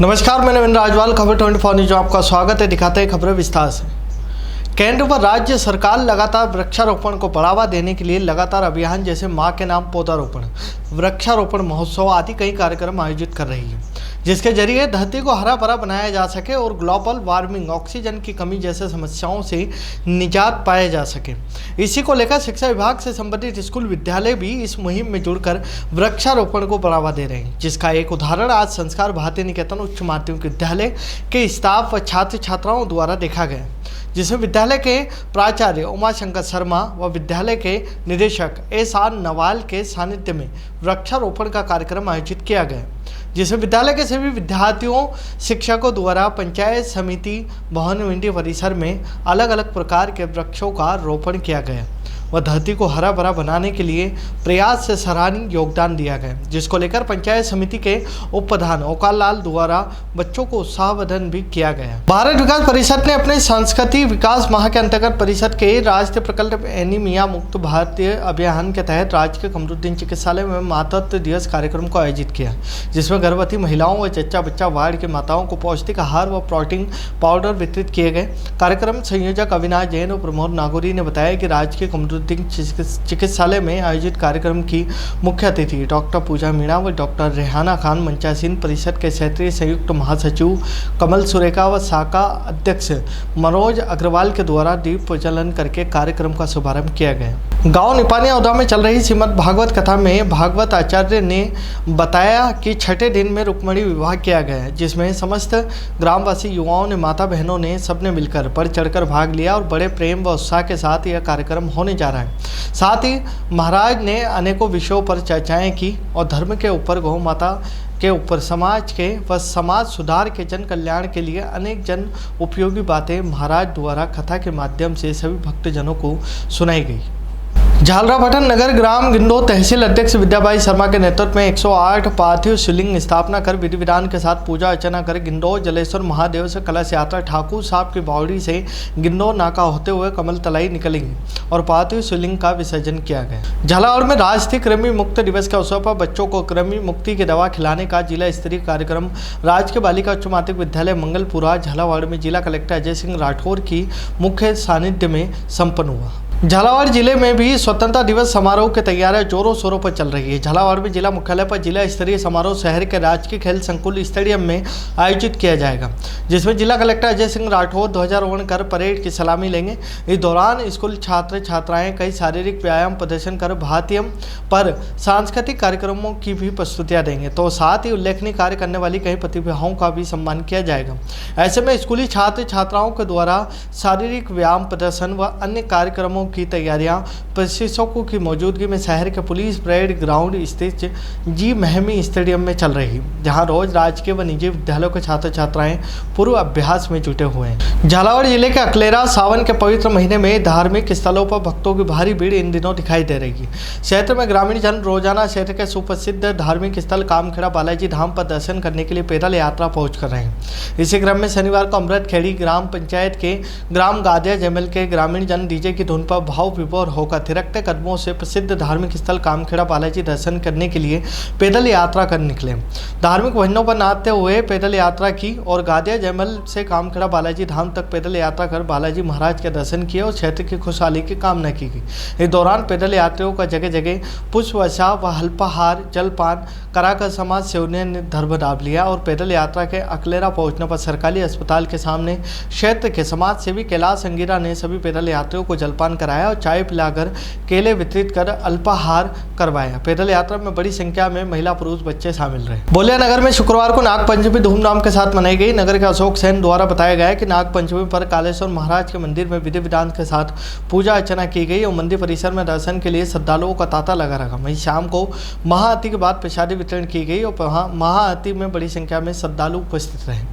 नमस्कार, मैं नवीन राजवाल, खबर 24 न्यूज में आपका स्वागत है। दिखाते हैं खबरें विस्तार से। केंद्र व राज्य सरकार लगातार वृक्षारोपण को बढ़ावा देने के लिए लगातार अभियान जैसे मां के नाम पौधारोपण, वृक्षारोपण महोत्सव आदि कई कार्यक्रम आयोजित कर रही है, जिसके जरिए धरती को हरा भरा बनाया जा सके और ग्लोबल वार्मिंग, ऑक्सीजन की कमी जैसे समस्याओं से निजात पाया जा सके। इसी को लेकर शिक्षा विभाग से संबंधित स्कूल विद्यालय भी इस मुहिम में जुड़कर वृक्षारोपण को बढ़ावा दे रहे हैं, जिसका एक उदाहरण आज संस्कार भारती निकेतन उच्च माध्यमिक विद्यालय के स्टाफ व छात्र छात्राओं द्वारा देखा गया, जिसमें विद्यालय के प्राचार्य उमाशंकर शर्मा व विद्यालय के निदेशक एस.आर. नवाल के सानिध्य में वृक्षारोपण का कार्यक्रम आयोजित किया गया, जिसमें विद्यालय के सभी विद्यार्थियों, शिक्षकों द्वारा पंचायत समिति भवन विंडी परिसर में अलग अलग प्रकार के वृक्षों का रोपण किया गया व धरती को हरा भरा बनाने के लिए प्रयास से सराहनीय योगदान दिया गया, जिसको लेकर पंचायत समिति के उप प्रधान ओकार लाल द्वारा बच्चों को उत्साहवर्धन भी किया गया। भारत विकास परिषद ने अपने सांस्कृतिक विकास माह के अंतर्गत परिषद के राष्ट्रीय प्रकल्प एनीमिया मुक्त भारतीय अभियान के तहत राज्य के कमरुद्दीन चिकित्सालय में मातृत्व दिवस कार्यक्रम को आयोजित किया, जिसमें गर्भवती महिलाओं व जच्चा बच्चा वार्ड की माताओं को पौष्टिक आहार व प्रोटीन पाउडर वितरित किए गए। कार्यक्रम संयोजक अविनाश जैन और प्रमोद नागौरी ने बताया कि राज्य के कमरुद्दीन चिकित्सालय में आयोजित कार्यक्रम की मुख्य अतिथि डॉक्टर पूजा मीणा व डॉक्टर रेहाना खान, मंचासीन परिषद के क्षेत्रीय संयुक्त महासचिव कमल सुरेखा व शाखा अध्यक्ष मनोज अग्रवाल के द्वारा दीप प्रज्वलन करके कार्यक्रम का शुभारंभ किया गया। गांव निपानिया औदा में चल रही श्रीमद् भागवत कथा में भागवत आचार्य ने बताया कि छठे दिन में रुक्मणी विवाह किया गया है, जिसमें समस्त ग्रामवासी युवाओं ने, माता बहनों ने सबने मिलकर बढ़ चढ़कर भाग लिया और बड़े प्रेम व उत्साह के साथ यह कार्यक्रम होने जा रहा है। साथ ही महाराज ने अनेकों विषयों पर चर्चाएं की और धर्म के ऊपर, गौ माता के ऊपर, समाज के व समाज सुधार के जन कल्याण के लिए अनेक जन उपयोगी बातें महाराज द्वारा कथा के माध्यम से सभी भक्तजनों को सुनाई गई। झालरापाटन नगर ग्राम गिंडो तहसील अध्यक्ष विद्याबाई शर्मा के नेतृत्व में 108 पार्थिव शिवलिंग स्थापना कर विधि विधान के साथ पूजा अर्चना कर गिंडो जलेश्वर महादेव से कलश यात्रा ठाकुर साहब की बावड़ी से गिंडो नाका होते हुए कमल तलाई निकलेंगी और पार्थिव शिवलिंग का विसर्जन किया गया। झालावाड़ में राष्ट्रीय कृमि मुक्त दिवस के अवसर पर बच्चों को कृमि मुक्ति की दवा खिलाने का जिला स्तरीय कार्यक्रम राजकीय बालिका उच्च माध्यमिक विद्यालय मंगलपुरा झालावाड़ में जिला कलेक्टर अजय सिंह राठौर की मुख्य सानिध्य में संपन्न हुआ। झालावाड़ जिले में भी स्वतंत्रता दिवस समारोह की तैयारियां जोरों शोरों पर चल रही है। झालावाड़ में जिला मुख्यालय पर जिला स्तरीय समारोह शहर के राजकीय खेल संकुल स्टेडियम में आयोजित किया जाएगा, जिसमें जिला कलेक्टर अजय सिंह राठौर ध्वजारोहण कर परेड की सलामी लेंगे। इस दौरान स्कूल छात्र छात्राएं कई शारीरिक व्यायाम प्रदर्शन कर भारतीय पर सांस्कृतिक कार्यक्रमों की भी प्रस्तुतियां देंगे, तो साथ ही उल्लेखनीय कार्य करने वाली कई प्रतिभाओं का भी सम्मान किया जाएगा। ऐसे में स्कूली छात्र छात्राओं के द्वारा शारीरिक व्यायाम प्रदर्शन व अन्य कार्यक्रमों की तैयारियां प्रशिक्षकों की मौजूदगी में शहर के पुलिस परेड ग्राउंड स्थित जी महमी स्टेडियम में चल रही, जहां रोज राजकीय व निजी विद्यालयों के छात्र छात्राएं पूर्व अभ्यास में जुटे हुए हैं। झालावाड़ जिले के अकलेरा सावन के पवित्र महीने में धार्मिक स्थलों पर भक्तों की भारी भीड़ इन दिनों दिखाई दे रही है। क्षेत्र में ग्रामीण जन रोजाना क्षेत्र के सुप्रसिद्ध धार्मिक स्थल कामखेड़ा बालाजी धाम पर दर्शन करने के लिए पैदल यात्रा पहुँच कर रहे हैं। इसी क्रम में शनिवार को अमृतखेड़ी ग्राम पंचायत के ग्राम गादिया जमल के ग्रामीण जन डीजे की धुन पर भाव विभोर होकर थिरकते कदमों से प्रसिद्ध धार्मिक स्थल कामखेड़ा बालाजी दर्शन करने के लिए पैदल यात्रा कर निकले। धार्मिक भजनों पर नाचते हुए पैदल यात्रा की और गादिया जयमल से कामखेड़ा बालाजी धाम तक पैदल यात्रा कर बालाजी महाराज के दर्शन किए और क्षेत्र की खुशहाली की कामना की गई। इस दौरान पैदल यात्रियों का जगह जगह पुष्प वर्षा व अल्पाहार जलपान कराकर समाज सेवनियों ने धर्म लाभ लिया और पैदल यात्रा के अकलेरा पहुंचने पर सरकारी अस्पताल के सामने क्षेत्र के समाज सेवी कैलाश अंगीरा ने सभी पैदल यात्रियों को जलपान कराया और चाय पिलाकर केले वितरित कर अल्पाहार करवाया। पैदल यात्रा में बड़ी संख्या में महिला पुरुष बच्चे शामिल रहे। बोलिया नगर में शुक्रवार को नागपंचमी धूमधाम के साथ मनाई गई। नगर के अशोक सेन द्वारा बताया गया कि नागपंचमी पर कालेश्वर महाराज के मंदिर में विधि विधान के साथ पूजा अर्चना की गई और मंदिर परिसर में दर्शन के लिए श्रद्धालुओं का तांता लगा रहा। वहीं शाम को महाआरती के बाद प्रसादी वितरण की गई और महाआरती में बड़ी संख्या में श्रद्धालु उपस्थित रहे।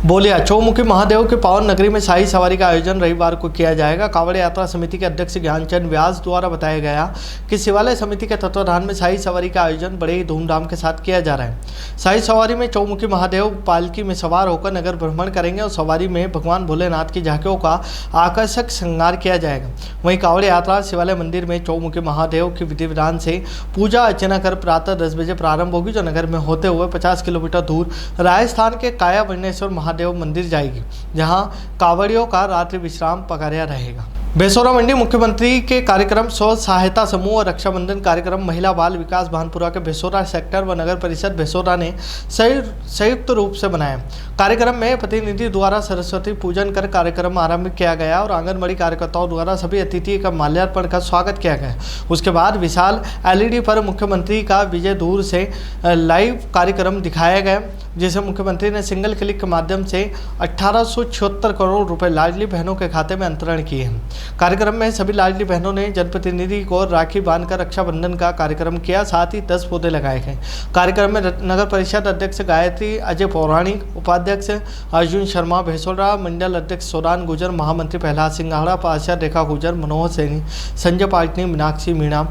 बोलिया चौमुखी महादेव के पावन नगरी में शाही सवारी का आयोजन रविवार को किया जाएगा। कांवड़ यात्रा समिति के अध्यक्ष ज्ञानचंद व्यास द्वारा बताया गया कि शिवालय समिति के तत्वाधान में शाही सवारी का आयोजन बड़े ही धूमधाम के साथ किया जा रहा है। शाही सवारी में चौमुखी महादेव पालकी में सवार होकर नगर भ्रमण करेंगे और सवारी में भगवान भोलेनाथ की झांकियों का आकर्षक श्रृंगार किया जाएगा। वहीं कांवड़ यात्रा शिवालय मंदिर में चौमुखी महादेव की विधि विधान से पूजा अर्चना कर प्रातः 10 बजे प्रारंभ होगी, जो नगर में होते हुए 50 किलोमीटर दूर राजस्थान के काया वर्णेश्वर महादेव मंदिर जाएगी, जहां कांवड़ियों का रात्रि विश्राम पकारिया रहेगा। बेसोरा मंडी मुख्यमंत्री के कार्यक्रम स्व सहायता समूह और रक्षाबंधन कार्यक्रम महिला बाल विकास भानपुरा के बेसोरा सेक्टर व नगर परिषद बेसोरा ने संयुक्त रूप से बनाया। कार्यक्रम में प्रतिनिधि द्वारा सरस्वती पूजन कर कार्यक्रम आरंभ किया गया और आंगनबाड़ी कार्यकर्ताओं द्वारा सभी अतिथि का माल्यार्पण कर स्वागत किया गया। उसके बाद विशाल LED पर मुख्यमंत्री का विजय दूर से लाइव कार्यक्रम दिखाया गया, जिसे मुख्यमंत्री ने सिंगल क्लिक के माध्यम से 1876 करोड़ रुपए लाडली बहनों के खाते में अंतरण किए हैं। कार्यक्रम में सभी लाडली बहनों ने जनप्रतिनिधि को राखी बांधकर रक्षाबंधन का कार्यक्रम किया, साथ ही 10 पौधे लगाए गए। कार्यक्रम में नगर परिषद अध्यक्ष गायत्री अजय पौराणिक, उपाध्यक्ष अर्जुन शर्मा भेसोरा, मंडल अध्यक्ष सोरान गुजर, महामंत्री प्रहलाद सिंघाड़ा, पार्षद रेखा गुजर, मनोहर सैनी, संजय पाटनी, मीनाक्षी मीणा,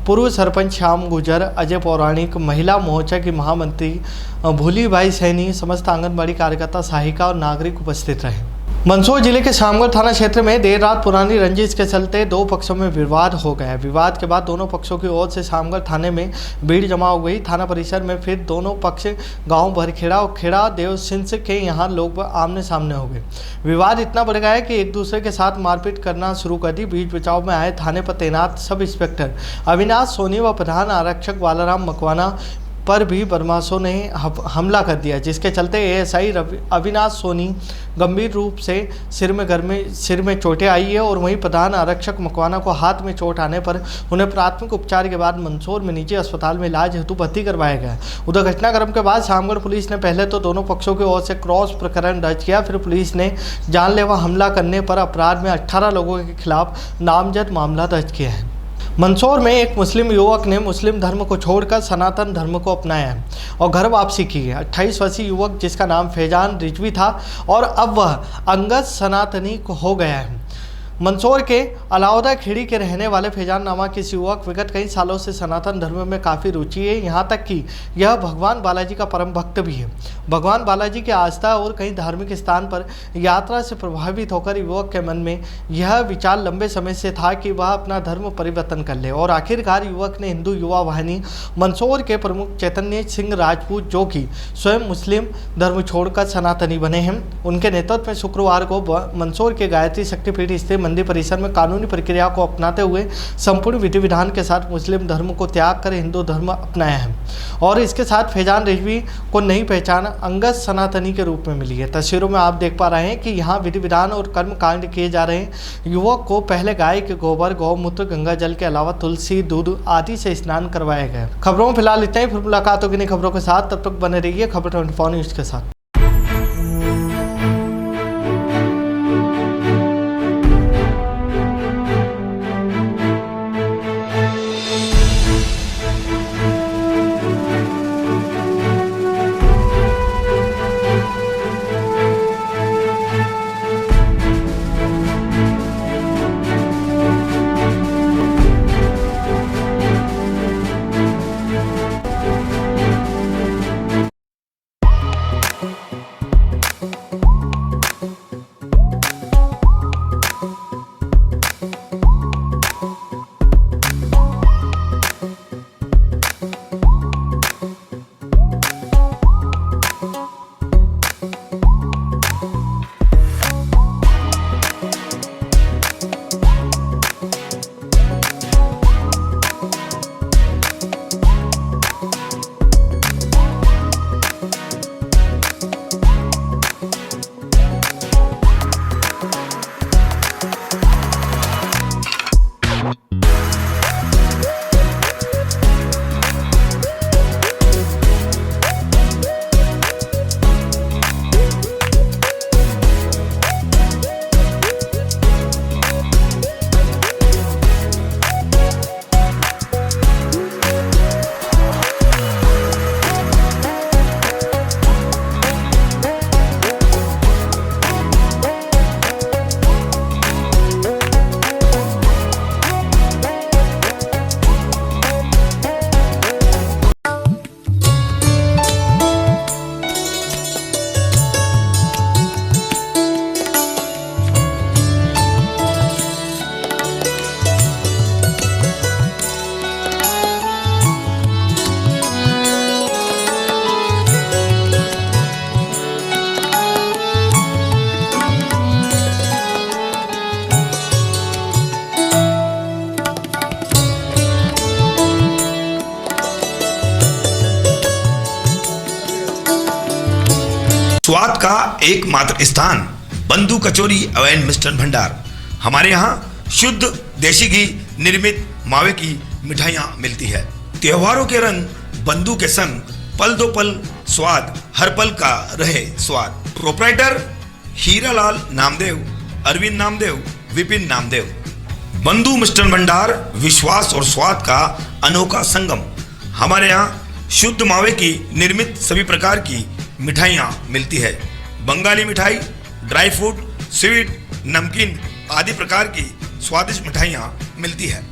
पूर्व सरपंच श्याम गुजर, अजय पौराणिक, महिला मोर्चा की महामंत्री भूली भाई सैनी, समस्त आंगनबाड़ी कार्यकर्ता, सहायिका और नागरिक उपस्थित रहे। मंदसौर जिले के शामगढ़ थाना क्षेत्र में देर रात पुरानी रंजिश के चलते दो पक्षों में विवाद हो गया। विवाद के बाद दोनों पक्षों की ओर से शामगढ़ थाने में भीड़ जमा हो गई। थाना परिसर में फिर दोनों पक्ष गांव भरखेड़ा और खेड़ा देवसिंस के यहां लोग आमने सामने हो गए। विवाद इतना बढ़ गया कि एक दूसरे के साथ मारपीट करना शुरू कर दी। बीच बचाव में आए थाने पर तैनात सब इंस्पेक्टर अविनाश सोनी व प्रधान आरक्षक बालाराम मकवाना पर भी बदमाशों ने हमला कर दिया, जिसके चलते ASI अविनाश सोनी गंभीर रूप से सिर में चोटें आई है और वहीं प्रधान आरक्षक मकवाना को हाथ में चोट आने पर उन्हें प्राथमिक उपचार के बाद मंदसौर में निजी अस्पताल में इलाज हेतु भर्ती करवाया गया। उधर घटनाक्रम के बाद शामगढ़ पुलिस ने पहले तो दोनों पक्षों की ओर से क्रॉस प्रकरण दर्ज किया, फिर पुलिस ने जानलेवा हमला करने पर अपराध में 18 लोगों के खिलाफ नामजद मामला दर्ज किया है। मंदसौर में एक मुस्लिम युवक ने मुस्लिम धर्म को छोड़कर सनातन धर्म को अपनाया है और घर वापसी की है। 28 वर्षीय युवक, जिसका नाम फैजान रिजवी था और अब वह अंगद सनातनी हो गया है। मंदसौर के अलाउद्दा खेड़ी के रहने वाले फैजान नामक इस युवक विगत कई सालों से सनातन धर्म में काफ़ी रुचि है, यहाँ तक कि यह भगवान बालाजी का परम भक्त भी है। भगवान बालाजी की आस्था और कई धार्मिक स्थान पर यात्रा से प्रभावित होकर युवक के मन में यह विचार लंबे समय से था कि वह अपना धर्म परिवर्तन कर ले और आखिरकार युवक ने हिंदू युवा वाहिनी मंदसौर के प्रमुख चैतन्य सिंह राजपूत, जो कि स्वयं मुस्लिम धर्म छोड़कर सनातनी बने हैं, उनके नेतृत्व में शुक्रवार को मंदसौर के गायत्री शक्तिपीठ स्थित मंदिर परिसर में कानूनी प्रक्रिया को अपनाते हुए संपूर्ण विधि विधान के साथ मुस्लिम धर्म को त्याग कर हिंदू धर्म अपनाया है और इसके साथ फैजान रिजवी को नई पहचान अंगद सनातनी के रूप में मिली है। तस्वीरों में आप देख पा रहे हैं कि यहाँ विधि विधान और कर्म कांड किए जा रहे हैं। युवक को पहले गाय के गोबर, गौमूत्र, गंगा जल के अलावा तुलसी, दूध आदि से स्नान करवाया गया। खबरों में फिलहाल इतना ही, फिर मुलाकात होगी नई खबरों के साथ। तब तक बने रहिए खबर 24 न्यूज के साथ। स्वाद का एकमात्र स्थान बंधु कचौरी एवं मिष्ठान भंडार। हमारे यहाँ शुद्ध देशी घी निर्मित मावे की मिठाइयाँ मिलती है। त्योहारों के रंग बंधु के संग पल दो पल स्वाद हर पल का रहे स्वाद। प्रोप्राइटर हीरालाल नामदेव, अरविंद नामदेव, विपिन नामदेव। बंधु मिष्ठान भंडार विश्वास और स्वाद का अनोखा संगम। हमारे यहाँ शुद्ध मावे की निर्मित सभी प्रकार की मिठाइयाँ मिलती है। बंगाली मिठाई, ड्राई फ्रूट, स्वीट, नमकीन आदि प्रकार की स्वादिष्ट मिठाइयाँ मिलती है।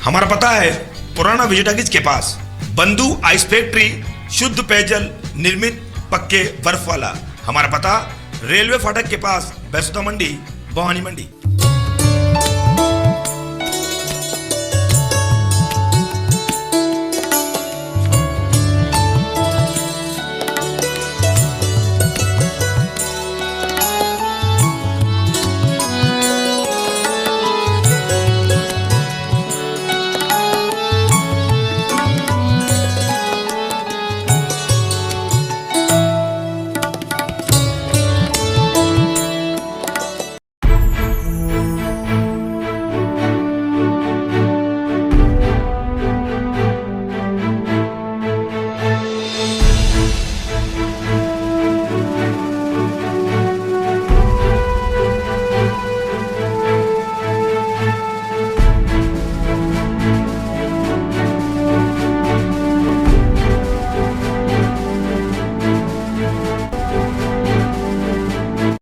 हमारा पता है पुराना विजयटागिज के पास बंधु आइस फैक्ट्री, शुद्ध पेयजल निर्मित पक्के बर्फ वाला। हमारा पता रेलवे फाटक के पास बैसुदा मंडी, भवानी मंडी।